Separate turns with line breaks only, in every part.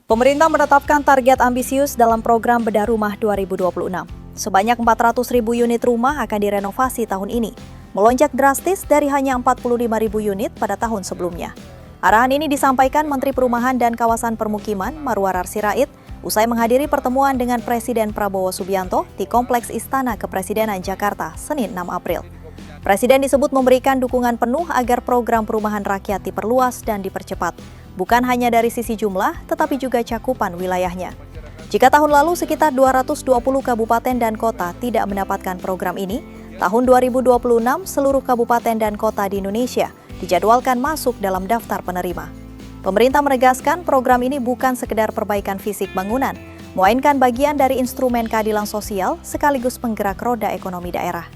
Pemerintah menetapkan target ambisius dalam program Bedah Rumah 2026. Sebanyak 400.000 unit rumah akan direnovasi tahun ini, melonjak drastis dari hanya 45.000 unit pada tahun sebelumnya. Arahan ini disampaikan Menteri Perumahan dan Kawasan Permukiman Marwarar Sirait usai menghadiri pertemuan dengan Presiden Prabowo Subianto di Kompleks Istana Kepresidenan Jakarta, Senin 6 April. Presiden disebut memberikan dukungan penuh agar program perumahan rakyat diperluas dan dipercepat, bukan hanya dari sisi jumlah, tetapi juga cakupan wilayahnya. Jika tahun lalu sekitar 220 kabupaten dan kota tidak mendapatkan program ini, tahun 2026 seluruh kabupaten dan kota di Indonesia dijadwalkan masuk dalam daftar penerima. Pemerintah menegaskan program ini bukan sekedar perbaikan fisik bangunan, melainkan bagian dari instrumen keadilan sosial sekaligus penggerak roda ekonomi daerah.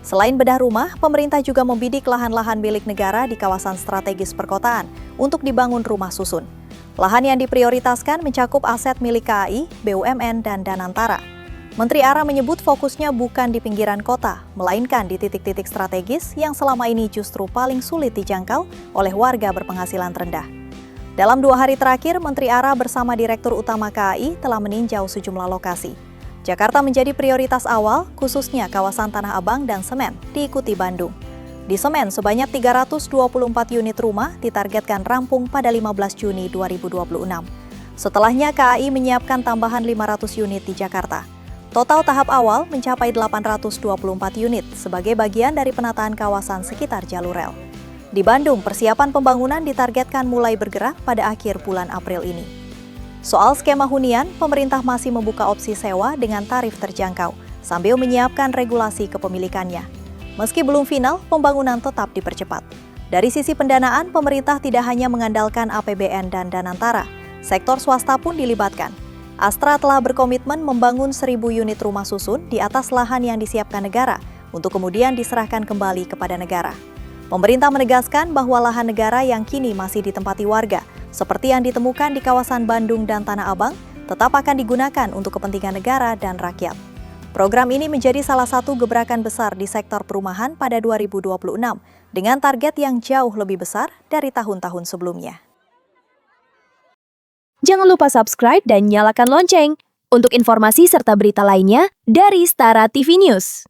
Selain bedah rumah, pemerintah juga membidik lahan-lahan milik negara di kawasan strategis perkotaan untuk dibangun rumah susun. Lahan yang diprioritaskan mencakup aset milik KAI, BUMN, dan Danantara. Menteri ARA menyebut fokusnya bukan di pinggiran kota, melainkan di titik-titik strategis yang selama ini justru paling sulit dijangkau oleh warga berpenghasilan rendah. Dalam 2 hari terakhir, Menteri ARA bersama Direktur Utama KAI telah meninjau sejumlah lokasi. Jakarta menjadi prioritas awal, khususnya kawasan Tanah Abang dan Senen, diikuti Bandung. Di Senen, sebanyak 324 unit rumah ditargetkan rampung pada 15 Juni 2026. Setelahnya, KAI menyiapkan tambahan 500 unit di Jakarta. Total tahap awal mencapai 824 unit sebagai bagian dari penataan kawasan sekitar jalur rel. Di Bandung, persiapan pembangunan ditargetkan mulai bergerak pada akhir bulan April ini. Soal skema hunian, pemerintah masih membuka opsi sewa dengan tarif terjangkau, sambil menyiapkan regulasi kepemilikannya. Meski belum final, pembangunan tetap dipercepat. Dari sisi pendanaan, pemerintah tidak hanya mengandalkan APBN dan Danantara, sektor swasta pun dilibatkan. Astra telah berkomitmen membangun 1.000 unit rumah susun di atas lahan yang disiapkan negara, untuk kemudian diserahkan kembali kepada negara. Pemerintah menegaskan bahwa lahan negara yang kini masih ditempati warga, seperti yang ditemukan di kawasan Bandung dan Tanah Abang, tetap akan digunakan untuk kepentingan negara dan rakyat. Program ini menjadi salah satu gebrakan besar di sektor perumahan pada 2026, dengan target yang jauh lebih besar dari tahun-tahun sebelumnya.
Jangan lupa subscribe dan nyalakan lonceng untuk informasi serta berita lainnya dari Stara TV News.